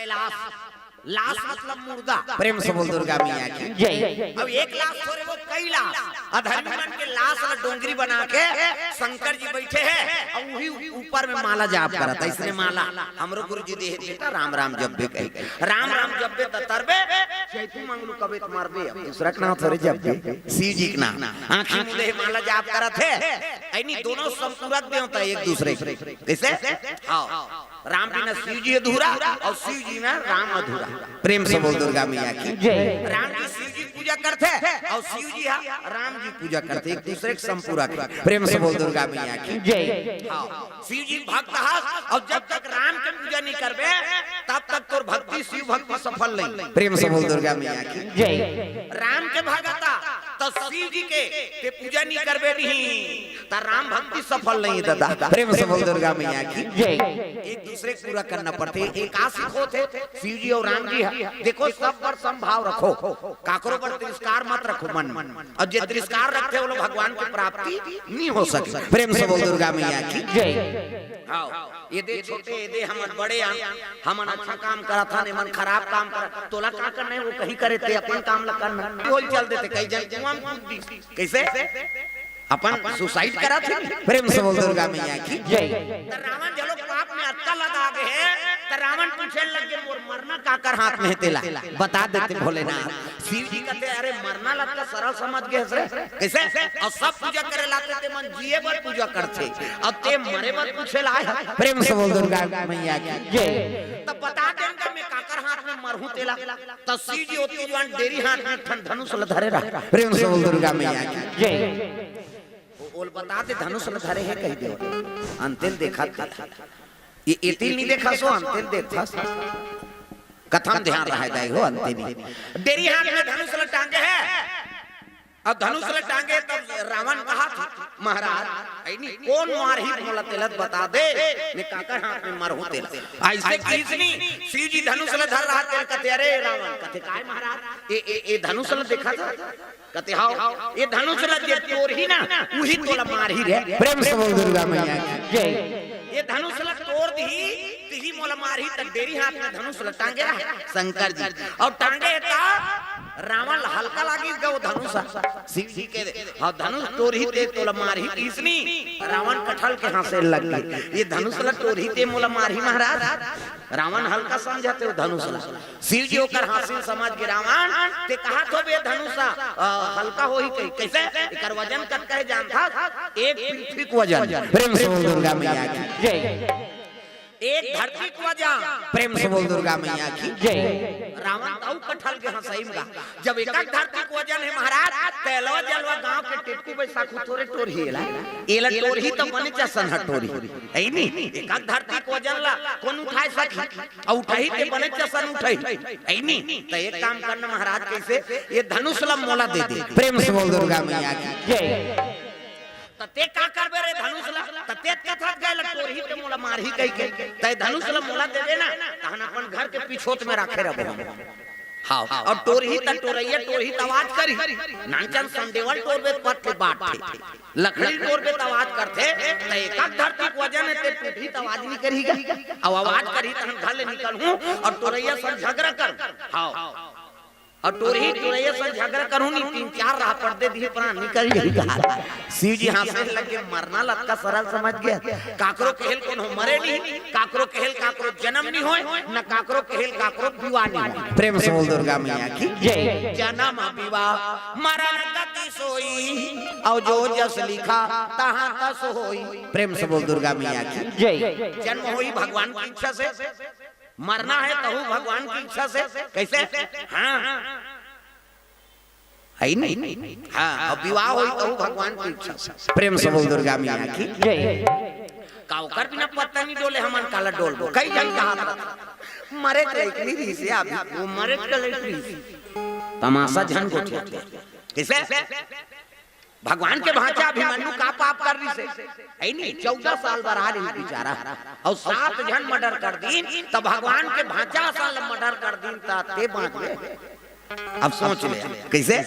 कैलाश, लाश मतलब मुर्दा। प्रेम से बोल दुर्गा मैया की जय। अब एक लाश थोड़े वो कई लाश, अधर्मी बन के लाश और डोंगरी बना के शंकर जी बैठे हैं और वही ऊपर में माला जाप करता। इसने माला हमरो गुरु जी दे बेटा राम राम जब्बे कही, राम राम जब्बे तरबे चैतू मंगलू कबे मारबे। दूसरा का नाम थोड़े जब्बे, शिव जी का नाम। आंखी मुदे माला जाप करत है, ऐनी दोनों संपूरक में होता है एक दूसरे कैसे। आओ राम जी ने शिव जी अधूरा और शिव जी ने राम अधूरा। प्रेम से बोल दुर्गा मैया की जय। राम जी शिव जी पूजा करते और शिव जी राम जी पूजा करते, एक दूसरे के संपूरक। प्रेम से बोल दुर्गा मैया की जय। शिव जी भक्त हास और जब तक राम के पूजा नहीं करबे तब तक तोर भक्ति शिव भक्ति सफल नहीं। प्रेम से बोल दुर्गा मैया की जय। राम के भगता तो शिव जी के पूजा नहीं करबे नहीं तो राम भक्ति सफल नहीं दादा। प्रेम से बोल दुर्गा मैया की जय। एक दूसरे को पूरा करना पड़ते। एक आशिक होते शिव जी और राम जी है। देखो सब पर संभाव रखो, काकरो पर तिरस्कार मत रखो मन और जो तिरस्कार रखते वो लोग भगवान की प्राप्ति नहीं हो सके। प्रेम से बोल दुर्गा मैया की जय। ये दे छोटे ये दे हमन बड़े हमन अच्छा काम करा था मन खराब काम करा तोला का करना है वो कहीं करे थे अपन काम ला करना बोल चल देते कई जन कुआं कैसे अपन सुसाइड करा थे। प्रेम से बोल दुर्गा मैया की जय। रावण जलो पाप में अटका लगा गए तो रावण पूछे लगे मोर मरना काकर हाथ में तेला बता देते भोलेनाथ। शिव जी कहते अरे मरना लगता सरल समझ गए रे कैसे और सब पूजा करे लाते ते मन जिए बर पूजा करते अब ते मरे बर पूछे लाए। प्रेम से बोल दुर्गा मैया की जय। तब बता देंगे मैं काकर हाथ में मरहूं तेला तो शिव जी होती जवान डेरी हाथ में धनुष धरे रहा। प्रेम से बोल दुर्गा मैया की जय। बोल बताते धनुष धरे है कही दे अंतिल देखा था ये एतिल नहीं देखा सो अंतिल देखा कथम ध्यान रहा है हो अंतिल डेरी हाथ में धनुष टांगे है। अब धनुष टांगे तब रावण कहा था महाराज ऐनी कौन मारही मोला तेलत बता दे ने काकर हाथ में मरहूं तेल ऐसे किसनी शिव जी धनुष धर रहा तेल कहते अरे रावण कहते काय महाराज ये धनुष देखा था कहते हां ये धनुष जे तोर ही ना वही तोला मार ही रे। प्रेम से बोल दुर्गा मैया की जय। ये धनुष तोड़ दी तिही मोला मारही तक डेरी हाथ में धनुष टांगे रहा शंकर जी और टांगे ता रावण हल्का लागी गो धनुष शिव जी के हां धनुष तोड़ ही ते तोला मारही किसनी रावण कठल के हाथ से लग गई ये धनुष तोड़ ही ते मोला मारही महाराज। रावण हल्का समझते हो धनुष शिव जी होकर हासिल समझ के रावण ते कहा तो बे धनुष हल्का हो ही कहीं कैसे एकर वजन कत कहे जानता एक पृथ्वी का वजन। प्रेम से बोल दुर्गा मैया की जय। एक धरती का वजन। प्रेम से बोल दुर्गा मैया की जय। रावण ताऊ कठल के हंसई में जब एक धरती का वजन है महाराज तेलवा जलवा गांव के टिटकू बैसाखू थोड़े टोर हिला एला टोर ही तो बने चसन हटोरी है नी एक धरती का वजन ला कौन उठाए सकी और उठाई ते बने चसन उठाई है नी तो एक काम करना महाराज कैसे ये धनुष ला मोला दे दे। प्रेम से बोल दुर्गा मैया की जय। तते का करबे रे धनुष ला तते कथा गए लटोर ही ते मोला मार ही कई के तय धनुष ला मोला देबे ना तहन अपन घर के पिछोत में रखे रहो। हां और टोर ही त टोरैया टोर ही आवाज करी नानचन संडेवल टोर में पट के बाट लकड़ी टोर में आवाज करते त एक धरती को वजन है ते टूटी त आवाज नहीं करीगा और आवाज करी तहन घर ले निकलूं और टोरैया से झगड़ा कर। हां और टोरही टोरैया से झगड़ा करूं नहीं तीन चार राह पड़ते दिए प्राण निकल जाएगा। शिव जी हंसने लगे मरना लटका सरल समझ गया काकरो केहल कोनो मरे नहीं काकरो केहल काकरो जन्म नहीं होए न काकरो केहल काकरो विवाह नहीं होए। प्रेम से बोल दुर्गा मैया की जय। जन्म विवाह मरण गति सोई और जो जस लिखा तहां तस होई। प्रेम से बोल दुर्गा मैया की जय। जन्म होई भगवान की इच्छा से मरना है तो भगवान की इच्छा से कैसे हाँ है नहीं हाँ अब विवाह होई तो भगवान की इच्छा से। प्रेम से बोल दुर्गा मैया की जय। काउकर बिना पत्ता नहीं डोले हमन काला डोल दो कई जन कहा मरे कलेकली री से आप वो मरे कलेकली तमाशा झन को कैसे भगवान के भांचा अभिमन्यु का पाप कर रही से है नहीं 14 साल बरा रही बेचारा और 7 जन मर्डर कर दीन तब भगवान के भांचा साल मर्डर कर दीन ते बांट गए। अब सोच ले कैसे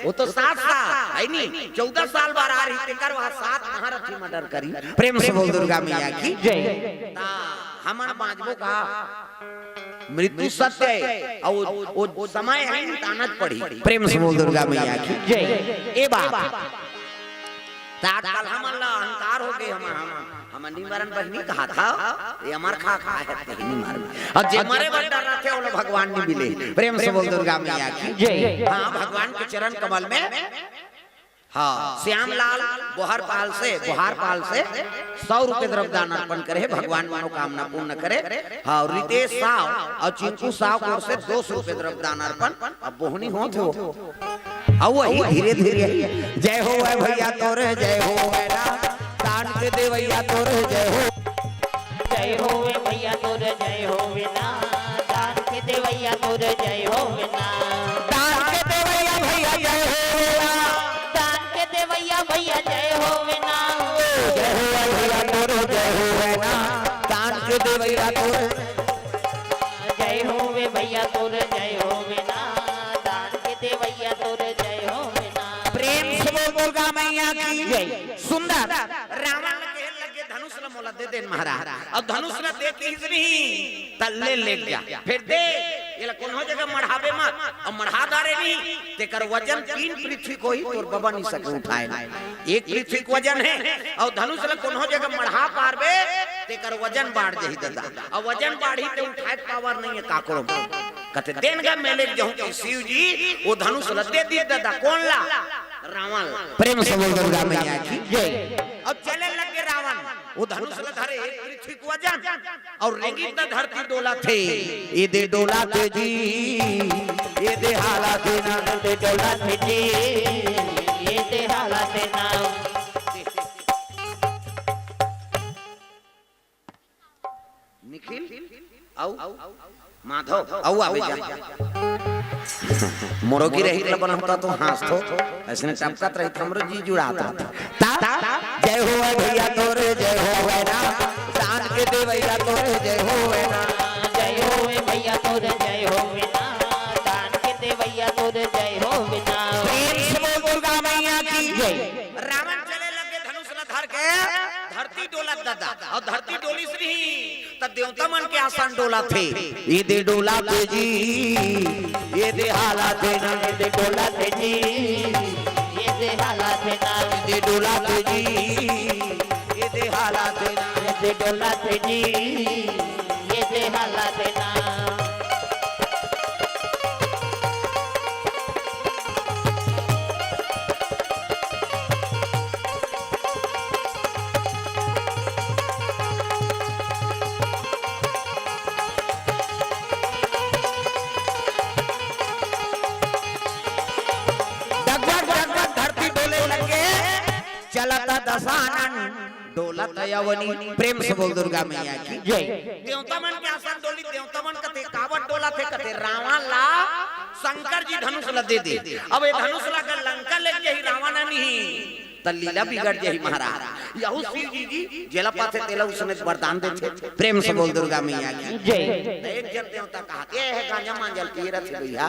वो तो 7 साल है नहीं 14 साल बरा रही तेकर वहां 7 महारथी मर्डर करी। प्रेम से बोल दुर्गा मैया की जय। हमन बांचबो का मृत्यु सत्य है और वो समय है तानत पड़ी। प्रेम से बोल दुर्गा मैया की जय ए बात तात्काल हमला अहंकार हो गए हम निवारण बहनी कहा था ये अमर खा है तेहनी मार और जे मरे बड़ा रहते वो भगवान ने मिले। प्रेम से बोल दुर्गा मैया की जय हाँ भगवान के चरण कमल में हाँ श्यामलाल बुहारपाल से 100 रुपए द्रव्यदान अर्पण करे भगवान मनोकामना पूर्ण करे। हाँ रितेश साव और चिंकू साव को से 200 रुपए द्रव्यदान अर्पण। अब बोहनी हो थे अब वही धीरे धीरे जय हो है भैया तोरे जय हो है ना दान के देवैया तोरे जय हो वे भैया तोर जय हो ना दान के देवैया तोर जय हो ना दान के देवैया भैया जय हो दान के देवैया भैया जय हो ना जय हो है भैया तोरे जय हो है ना दान के देवैया तोरे जय हो वे भैया तोर जय हो ना दान के देवैया तोर जय हो ना। प्रेम से बोल दुर्गा मैया की जय सुंदर रावण के लगे धनुष ल मोला दे देन महाराज अब धनुष ल दे के नहीं तल्ले ले जा फिर दे ये कौन हो जगह मढ़ावे मत और मढ़ा दारे नहीं तेकर वजन 3 पृथ्वी को ही तोर बाबा नहीं सके उठाए एक पृथ्वी का वजन है और धनुष ल कौन हो जगह मढ़ा पारबे तेकर वजन बढ़ जही दादा और वजन बढ़ी ते उठाए पावर नहीं है काकरो कहते देन गा मेले जहूं के शिव जी वो धनुष ल दे दिए दादा कौन ला रावण। प्रेम से बोल दुर्गा मैया की जय अब चले लगे रावण वो धनुष ल धरे पृथ्वी को वजन और रेंगी त धरती डोला थे ये दे डोला थे जी ये दे हाला थे ना दे डोला थे जी ये दे हाला थे ना। निखिल आओ माधव आओ आवे जा मोरोगी रही ल बनता तो हंस तो ऐसे टपकत रही हमरो जी जुड़ाता ता जय हो है भैया तोरे जय हो है ना दान के देवैया तोरे जय हो है ना जय हो वे भैया तोर जय हो ना दान के देवैया तोर जय हो ना। प्रेम से बोल दुर्गा मैया की जय रावण चले लगे धनुष ल धर के धरती डोला दादा और धरती डोली से नहीं तब देवता मन के आसन डोला थे ये दे डोला थे जी ये दे हाला थे ना ये दे डोला थे जी ये दे हाला थे ना ये दे डोला थे जी ये दे हाला थे ना ये दे डोला थे जी ये दे हाला थे ना। धरती डोले लगे चलता दशानन डोलत यवनी। प्रेम से बोल दुर्गा मैया की जय देवता मन के आसन डोली देवता मन कते कावट डोला थे कते रावण ला शंकर जी धनुष ल दे दे अब ये धनुष ला कर लंका ले जही रावण नहीं तलीला बिगड़ जही महाराज यहू शिव जी जेला पाथे तेला उसने वरदान दे थे। प्रेम से बोल दुर्गा मैया की जय एक जन देवता कहते हैं गांजा मांजल पिए रहे भैया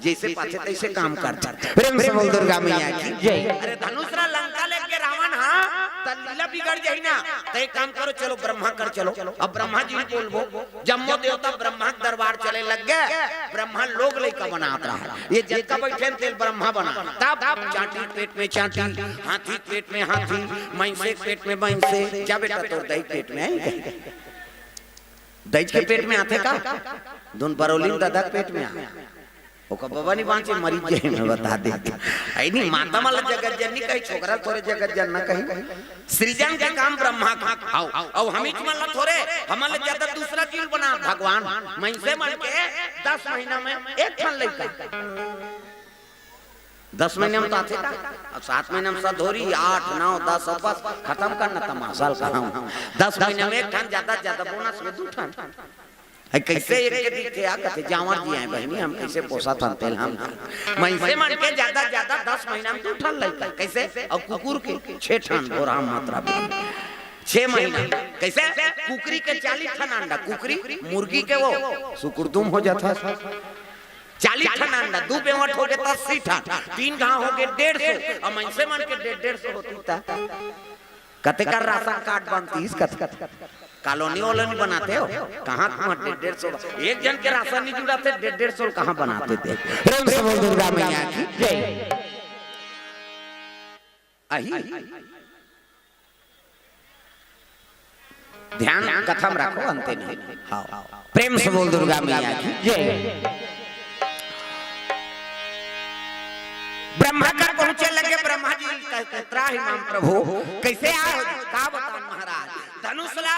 जैसे पाथे तैसे काम करता। प्रेम से बोल दुर्गा मैया की जय अरे धनुष ला लंका लेके रावण हाँ तलीला बिगड़ जाही ना तो एक काम करो चलो ब्रह्मा कर चलो अब ब्रह्मा जी बोलबो जम्मो देवता ब्रह्मा के दरबार चले लग गए ब्रह्मा लोग लइका बनात रहा ये जिनका बैठे तेल ब्रह्मा बना तब चाटी पेट में चाटी हाथी पेट में हाथी मैंसे पेट में मैंसे क्या बेटा तोर दही पेट में है दही के पेट में आते का दोन बरौली दादा पेट में आ ओका बाबा नहीं बांचे मरी जाए मैं बता दे आई नहीं माता माला जगत जननी कही छोकरा थोड़े जगत जनना कहीं सृजन का काम ब्रह्मा का आओ और हम ही माला थोड़े हमारे ज्यादा दूसरा चीज बना भगवान मैं से मन के 10 महीना में एक ठन लइका 10 महीने में तो आते का अब 7 महीने में सधोरी 8 9 10 बस खत्म करना तमाशाल कहां 10 महीने में एक ठन ज्यादा बोनस में 2 ठन कैसे एक के दिखे आ कहते जावर जी आए बहनी हम कैसे पोसा था तेल हम मैं से मन के ज्यादा 10 महीना में 2 ठन लइका कैसे और कुकुर के 6 ठन और हम मात्रा 6 महीना कैसे कुकरी के 40 ठन अंडा कुकरी मुर्गी के वो सुकुरदुम हो जाता 40 ठन अंडा 2 बेवट हो गए 80 ठन 3 गांव हो गए 150 और मैं से मन के 150 होती था कते कर राशन कार्ड बनती कते कॉलोनी वॉलोनी बनाते हो कहाँ कहाँ 150 एक जन के राशन नहीं जुड़ाते 150 कहाँ बनाते थे। प्रेम से बोल दुर्गा मैया की जय। ध्यान कथम रखो अंते नहीं। हाँ प्रेम से बोल दुर्गा मैया की जय। ब्रह्मा का पहुंचे लगे ब्रह्मा जी त्राहिमाम प्रभु कैसे आए का बतान महाराज धनुष ला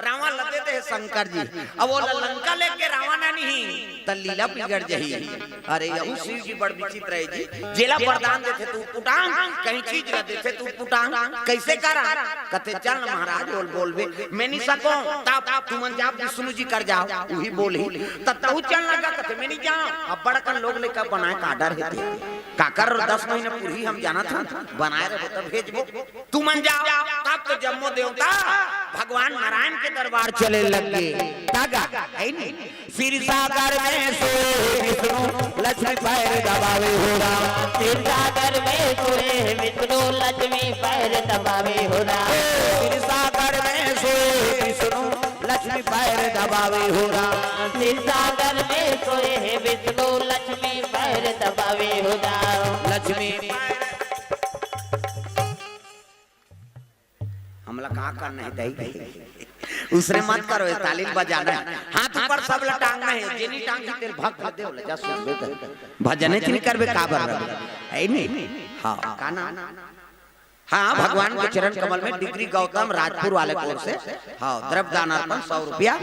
रावण लदे थे शंकर जी अब वो लंका लेके रावण नहीं त लीला बिगड़ जही। अरे यहू शिव जी बड़ विचित्र है जी जेला वरदान देते तू पुटांग कहीं चीज न देते तू पुटांग कैसे करा कहते चल महाराज बोल बोलबे मैं नहीं सको तब तुम जाप विष्णु जी कर जाओ वही बोली तब तू चल लगा कहते मैं नहीं जाऊं अब बड़कन लोग लेकर बनाए का डर है काकर 10 महीने पूरी हम जाना था बनाए रहे तब भेजबो तू मन जाओ तब तो जम्मो देवता भगवान नारायण के दरबार चले लगे तागा है नहीं सिर सागर में सोए विष्णु लक्ष्मी पैर दबावे हो राम सिर सागर में सोए विष्णु लक्ष्मी पैर दबावे हो राम सिर सागर में सोए विष्णु लक्ष्मी पैर दबावे हो राम सिर सागर में सोए विष्णु लक्ष्मी पैर दबावे हो राम लक्ष्मी हमला कहा करना है दही उसने मत करो ये तालीम बजाना है हाथ ऊपर सब लटांगना है जेनी टांग तेल भक्त दे बोले जा सुन बे भजने नहीं करबे काबर है नहीं। हां काना हाँ भगवान के चरण कमल में डिग्री गौतम राजपुर वाले कोर से हाँ द्रव्य दान अर्पण 100 रुपया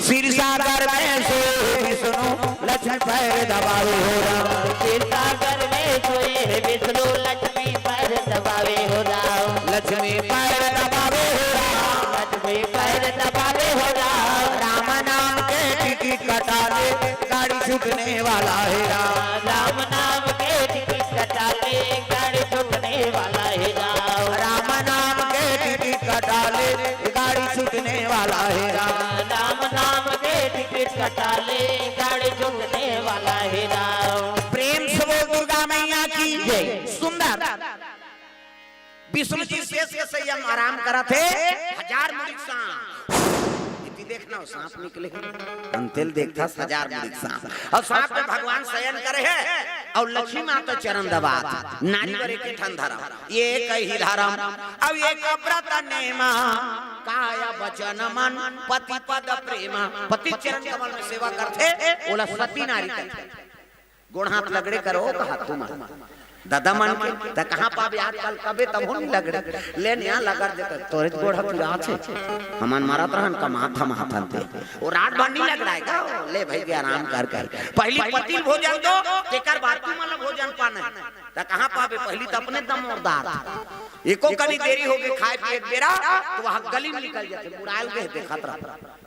सिर सागर में सोए विष्णु लक्ष्मी पैर दबावे हो राम सिर सागर में सोए विष्णु लक्ष्मी पैर दबावे हो राम लक्ष्मी पैर दबावे हो राम लक्ष्मी पैर दबावे हो राम राम नाम के टिकट कटा ले गाड़ी छूटने वाला है राम राम नाम के टिकट कटा ले गाड़ी छूटने वाला है राम राम नाम के टिकट कटा ले गाड़ी छूटने वाला है राम राम नाम के टिकट कटा ले गाड़ी छूटने वाला है राम प्रेम से वो दुर्गा मैया की जय। सुंदर विष्णु जी शेष के संयम आराम करा थे 1000 मुरीक सांप इति देखना सांप निकले अंतेल देखता 1000 मुरीक सांप और सांप पे भगवान शयन करे है और लक्ष्मी माता चरण दबात नारी करे के ठन धरम ये कही धरम अब ये व्रत नेमा काया वचन मन पति पद प्रेम पति चरण कमल में सेवा करते ओला सती नारी करते गोड़ हाथ लगड़े करो कहा तुम दादा मन के त कहां पाबे आजकल कबे तब नहीं लगड़े लेन यहां लगड़ दे तोरे गोड़ हाथ पूरा छे हमन मारत रहन का माथा माथनते और रात भर नहीं लगड़ाएगा ले भाई के आराम कर कर पहली पति भोजन दो तेकर बाद तू मन भोजन पाना त कहां पाबे पहली त अपने दम मोरदार एको कनी देरी हो गई खाए पिए बेरा तो वहां गली में निकल जाते बुराइल के देखत रह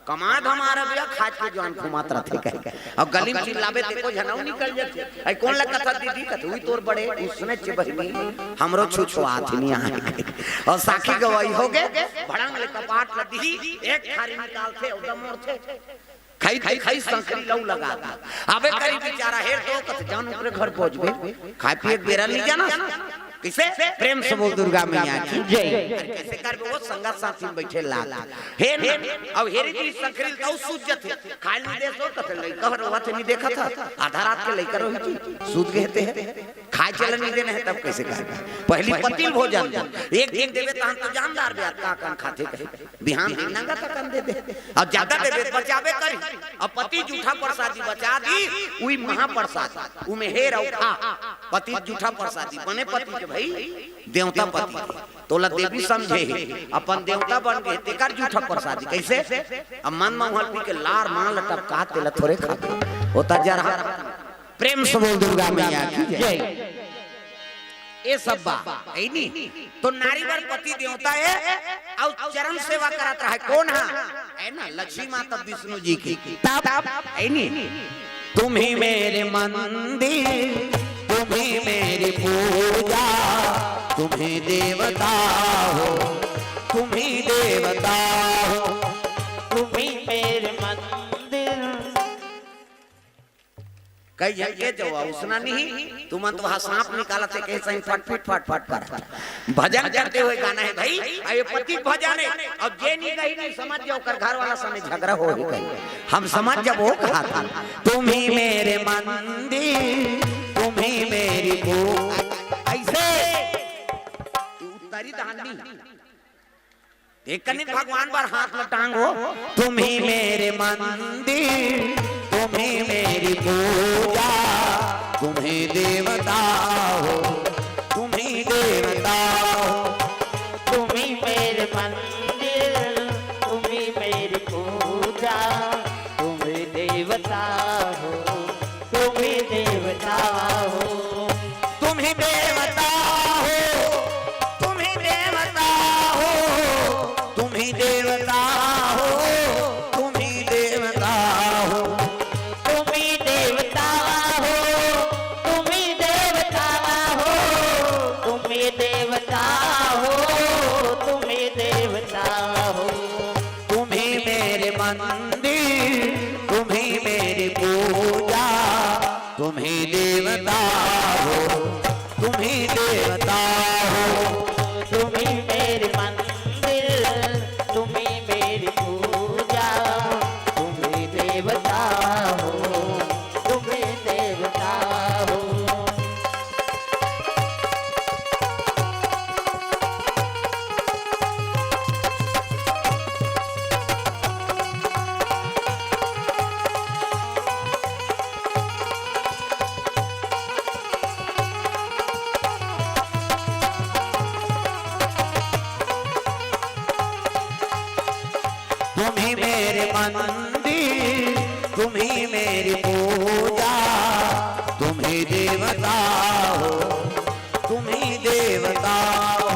कमाद हमारा बिया खाज के जवान घुमात रहते कह और गली में चिल्लाबे देखो झनाऊ निकल जाते आई कौन लगा था दीदी कथुई तोर बड़े उसने चिबहनी हमरो छुछुआत नहीं आए और साखी गवाई हो गए भड़ंग ले कपाट लदी एक थारी निकालते और दम मोरते खाई खाई खाई संकरी लऊ लगा अबे करी बेचारा हेर तो कत जान ऊपर घर पहुंचबे खाए पिए बेरा नहीं जाना किसे प्रेम से बोल दुर्गा मैया की जय। कैसे करबे वो संगत साथी में बैठे लाल हे अब हेरी जी संकरी तो सूझत है खाल नहीं दे सो कत लई कहर होत नहीं देखा था आधा रात के लेकर हो जी सूझ गए थे खाए चल नहीं देने है तब कैसे कर पहली पतिल भोजन एक दिन देवे त हम तो जानदार बे का कान खाते कहे बिहान दिन नंगा तक दे दे और ज्यादा देवे बचावे करी अब पति जूठा प्रसादी बचा दी उई महाप्रसाद उ में हेर और खा पति जूठा प्रसादी बने पति के भाई देवता पति तोला देवी समझे अपन देवता बन गए तेकर जूठा प्रसादी कैसे अब मन मंगल पी के लार मान लटका तेला थोड़े खा होता जरा प्रेम से बोल दुर्गा मैया की जय। ये सब बा है नी तो नारी वर पति देवता है और चरण सेवा करत रहा है कौन है ना लक्ष्मी माता विष्णु जी की तब है नी तुम ही मेरे मंदिर तुम ही मेरी पूजा तुम ही देवता हो तुम ही देवता हो तुम ही मेरे मंदिर कई जगह जो उसना नहीं तुम तो वहां सांप निकाला थे कैसे फट फट फट फट कर भजन करते हुए गाना है भाई ये पति भजन है। अब जे नहीं कही नहीं समझ जाओ कर घर वाला समय झगड़ा हो ही गई हम समझ जब वो कहा था तुम ही मेरे मंदिर तुम ही मेरी भूख ऐसे उत्तरी दानी एक कने भगवान पर हाथ लटांगो तुम ही मेरे मंदिर तुम ही मेरी पूजा तुम ही देवता हो तुम ही देवता हो तुम ही मेरे मंदिर तुम ही मेरी पूजा तुम ही देवता हो तुम ही देवता हो तुम ही देवता हो तुम ही देवता हो तुम ही देवता हो तुम ही देवता हो तुम ही देवता हो तुम ही देवता हो तुम ही देवता हो तुम ही देवता हो तुम ही मेरे मंदिर तुम ही मेरी पूजा तुम ही देवता हो तुम ही देवता हो तुम ही मेरे मंदिर तुम ही मेरी पूजा तुम ही देवता हो तुम ही देवता हो तुम ही मेरे मंदिर तुम ही मेरी पूजा तुम ही देवता हो तुम ही देवता हो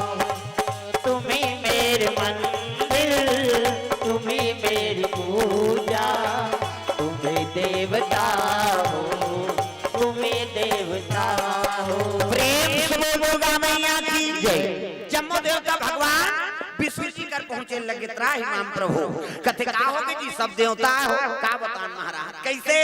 तुम ही मेरे मंदिर तुम ही मेरी पूजा तुम ही देवता हो तुम ही देवता हो प्रेम से बोल दुर्गा मैया की जय। जम्मू देवता भगवान विष्णु जी कर पहुंचे लगे त्राहि माम प्रभु कथे का होगे जी सब देवता हो का बतान महाराज कैसे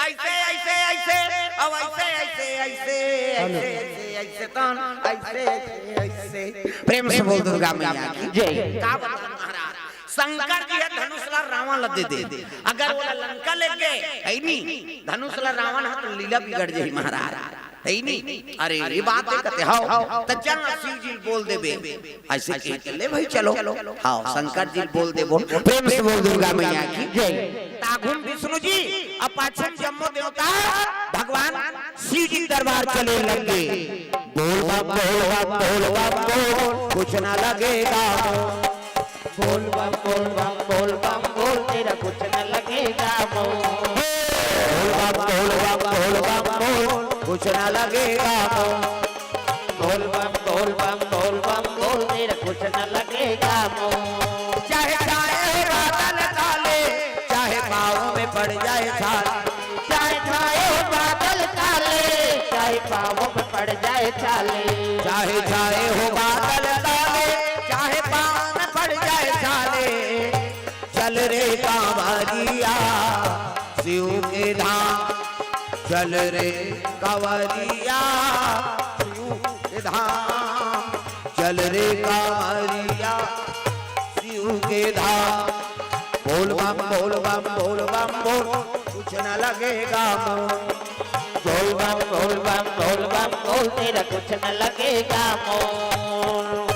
ऐसे ऐसे ऐसे अब ऐसे ऐसे ऐसे ऐसे ऐसे ऐसे तन ऐसे ऐसे ऐसे प्रेम से बोल दुर्गा मैया की जय का बतान महाराज शंकर जी है धनुष ला रावण लदे दे अगर वो लंका ले गए है नहीं धनुष ला रावण है तो लीला बिगड़ जाई महाराज है नहीं अरे ये बात है कहते हां तो चल शिव जी बोल देबे ऐसे कह के ले भाई चलो हां शंकर जी बोल देबो प्रेम से बोल दुर्गा मैया की जय ताघुन विष्णु जी अब पाछम जम्मू देवता भगवान शिव जी दरबार चले लगे बोल बम बोल बम कुछ ना लगेगा बोल बम बोल बम बोल बम बोल तेरा कुछ न लगेगा मोह बोल बम कुछ ना लगेगा बोल बम बोल बम बोल बम बोल तेरा कुछ न लगेगा मोह चाहे चाहे बादल काले चाहे पाँव में पड़ जाए छाल चाहे छाए हो बादल काले चाहे पाँवों में पड़ जाए छाले चाहे चाहे हो बादल काले चाहे पाँव में पड़ जाए छाले चल रे कांवरिया शिव के धाम चल रे कांवरिया शिव के धाम चल रे कांवरिया शिव के धाम बोल बम बोल बम बोल बम बोल कुछ न लगेगा मोह बोल बम बोल बम बोल बम बोल तेरा कुछ न लगेगा मोह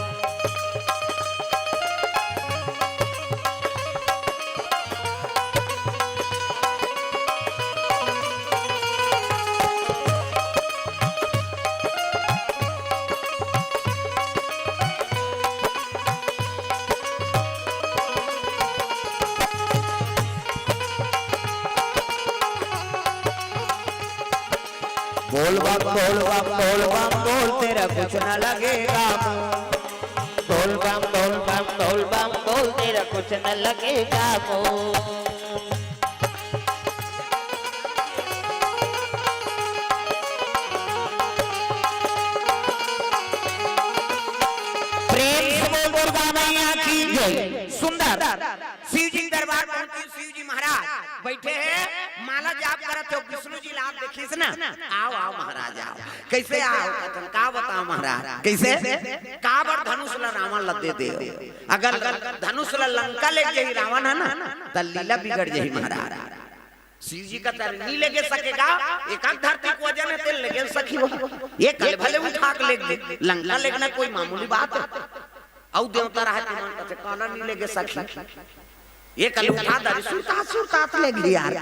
बोल बम बोल तेरा कुछ न लगेगा बोल बम बोल बम बोल बम बोल तेरा कुछ न लगेगा मोह प्रेम से बोल दुर्गा मैया की जय। सुंदर शिव जी दरबार पहुंचे शिव जी महाराज बैठे हैं माला जाप करत हो विष्णु जी लाभ देखिस ना आओ आओ महाराज आओ कैसे आओ कथन का बताओ महाराज कैसे काबर धनुष ला रावण लदे दे अगर धनुष ला लंका ले जाई रावण है ना त लीला बिगड़ जाई महाराज शिव जी का तर नहीं लेके सकेगा एक धरती को वजन है तेल लेके सकी हो ये कल भले उठा के ले लंका लेना कोई मामूली बात है औ देवता रहा मन कथे काला नहीं लेके सकी ये कल उठा दे सुरता ले गई यार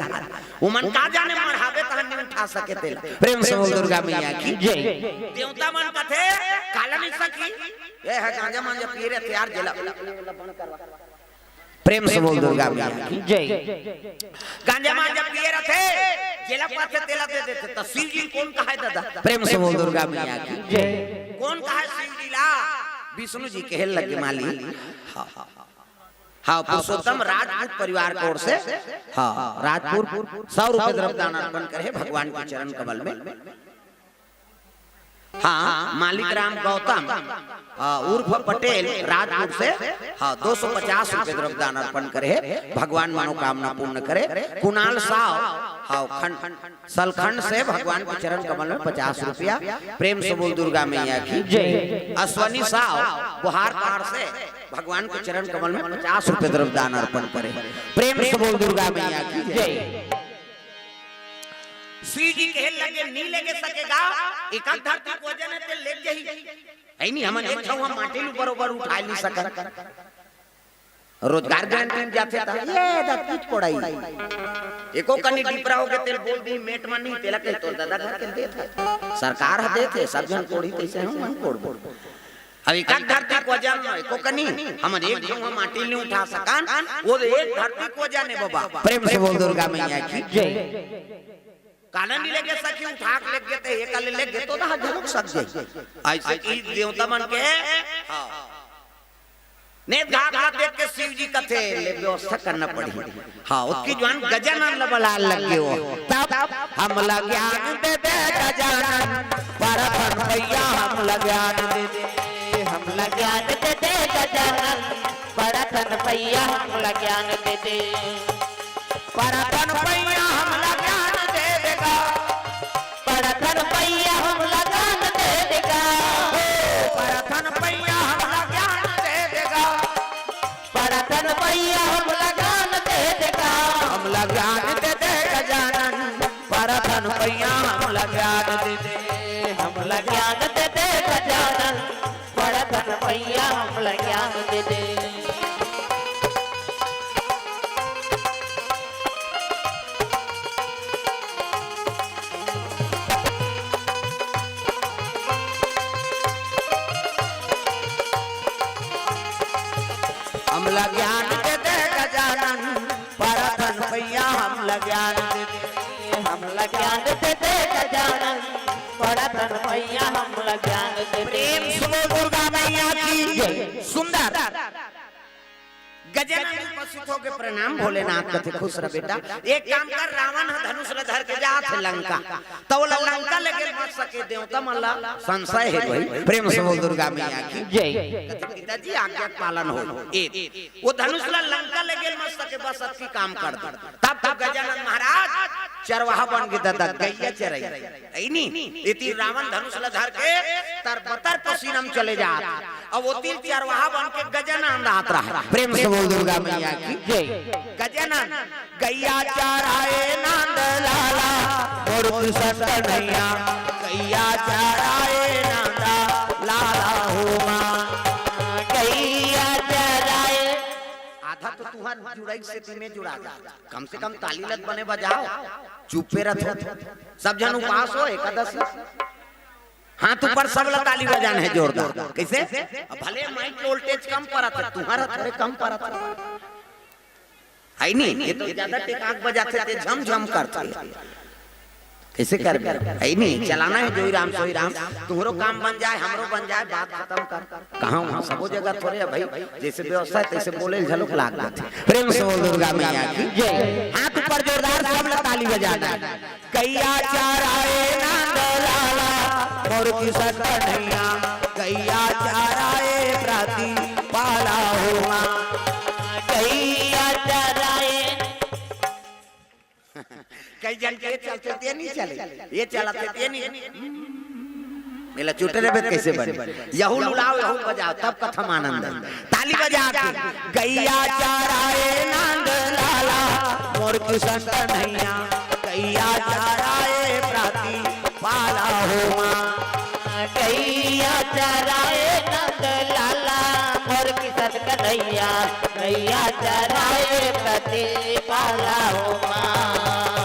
उमन का जाने मरहावे तहन नहीं उठा सके तेल प्रेम से बोल दुर्गा मैया की जय देवता मन कथे काला नहीं सकी ये है गांजा मांजा पी रहे थे यार जेला प्रेम से बोल दुर्गा मैया की जय गांजा मांजा पिए रहे जेला पाथे तेला दे देते तो शिव जी कौन कहा है दादा प्रेम से बोल दुर्गा मैया की जय कौन कहा है शिव जी ला विष्णु जी के लगे माली हां हाँ पुरुषोत्तम राजपूत परिवार की ओर से हाँ राजपूत 100 रुपए द्रव्य दान अर्पण करे भगवान के चरण कमल में हाँ मालिक राम गौतम उर्फ पटेल राजपूत से हाँ 250 रुपए द्रव्य दान अर्पण करे भगवान मनोकामना पूर्ण करे कुणाल साव हाँ सलखंड से भगवान के चरण कमल में 50 रुपया प्रेम से बोल दुर्गा मैया की जय अश्वनी साव बुहार पहाड़ से भगवान के चरण कमल में 50 रुपए द्रव्य दान अर्पण करे प्रेम से बोल दुर्गा मैया की जय शिव जी के लगे नहीं लेके सकेगा एक धरती को वजन है ते ले जाई है नहीं हमन एक छौ हम माटी ऊपर ऊपर उठा नहीं सकत रोजगार गारंटी जाते था ये द किच पड़ाई एको कनी डिपरा हो के तेल बोल दी मेट मन नहीं तेला के तो दादा घर के देत सरकार ह देते सब जन कोड़ी तैसे हम मन कोड़ अब एक धरती को वजन एको कनी हमन एक छौ हम माटी नहीं उठा सकन वो एक धरती को वजन है बाबा प्रेम से बोल दुर्गा मैया की जय काला नहीं लेके सकी उठा के लेके ते एक ले लेके तो ना झलक सक जाई ऐसे की देवता मन के हां ने घाघरा देख के शिव जी कथे ले व्यवस्था करना पड़ी हां उसकी जवान गजानन लबला लग गयो तब हम ज्ञान दे दे गजानन परधन भैया हम ज्ञान दे दे हम ज्ञान दे दे गजानन परधन भैया हम ज्ञान दे दे परधन भैया हम परधन भैया हम ज्ञान दे देगा परधन भैया हम ज्ञान दे देगा परधन भैया हम ज्ञान दे देगा हम ज्ञान दे दे गजानन परधन भैया हम ज्ञान दे दे हम ज्ञान दे दे गजानन परधन भैया हम ज्ञान दे दे ज्ञान दे दे गजानन परधन भैया हम ज्ञान दे दे हम ज्ञान दे दे गजानन परधन भैया हम ज्ञान दे दे प्रेम सुनो दुर्गा मैया की सुंदर गजानन उपस्थित होके प्रणाम भोलेनाथ कथे खुश रह बेटा एक काम कर रावण धनुष ले धर के जात लंका तो लंका लेके मत सके देवता मल्ला संशय है भाई प्रेम से बोल दुर्गा मैया की जय पिताजी आज्ञा पालन हो वो धनुष ला लंका लेके मत सके बस अच्छी काम कर तब गजानन महाराज चरवाहा बन के दादा गैया चरई ऐनी इति रावण धनुष ला धर के तरबतर पसीनम चले जा अब वो तीर चरवाहा बन के गजानन आत रहा प्रेम से बोल दुर्गा मैया की जय गजानन गैया चराए नंद लाला और कृष्ण कन्हैया गैया चराए नंद लाला होमा गैया चराए आधा तो तुहार जुड़ाई से तुम्हें जुड़ा जा कम से कम ताली लत बने बजाओ चुपे रहो सब जन उपास हो एकादश हाथ ऊपर सब ला ताली बजाना है जोरदार कैसे भले माइक वोल्टेज कम पड़ा था तुम्हारा थोड़े कम पड़ा था है नहीं ये तो ज्यादा टेकाक बजाते थे झम झम करते कैसे कर है नहीं चलाना है जोई राम सोई राम तुम्हारो काम बन जाए हमरो बन जाए बात खत्म कर कहां वहां सब जगह थोड़े है भाई जैसे व्यवस्था है तैसे बोले झलक लाग जाते प्रेम से बोल दुर्गा मैया की जय हाथ ऊपर जोरदार सब ला ताली बजाना गैया चराए नंद लाला और कृष्ण कन्हैया गैया चराए प्राति पाला हुआ गैया चराए कई जन के चलते ते नहीं चले, ये चलाते ते नहीं। मेला चुटरे पे कैसे बने, यहू लुलाओ यहू बजाओ तब कथम आनंद है। ताली बजा के गैया चराए नंद लाला मोर किशन कन्हैया, गैया चराए प्राती पाला हो माँ। गैया चराए नंद लाला मोर किशन कन्हैया, गैया चराए प्रति पाला हो माँ।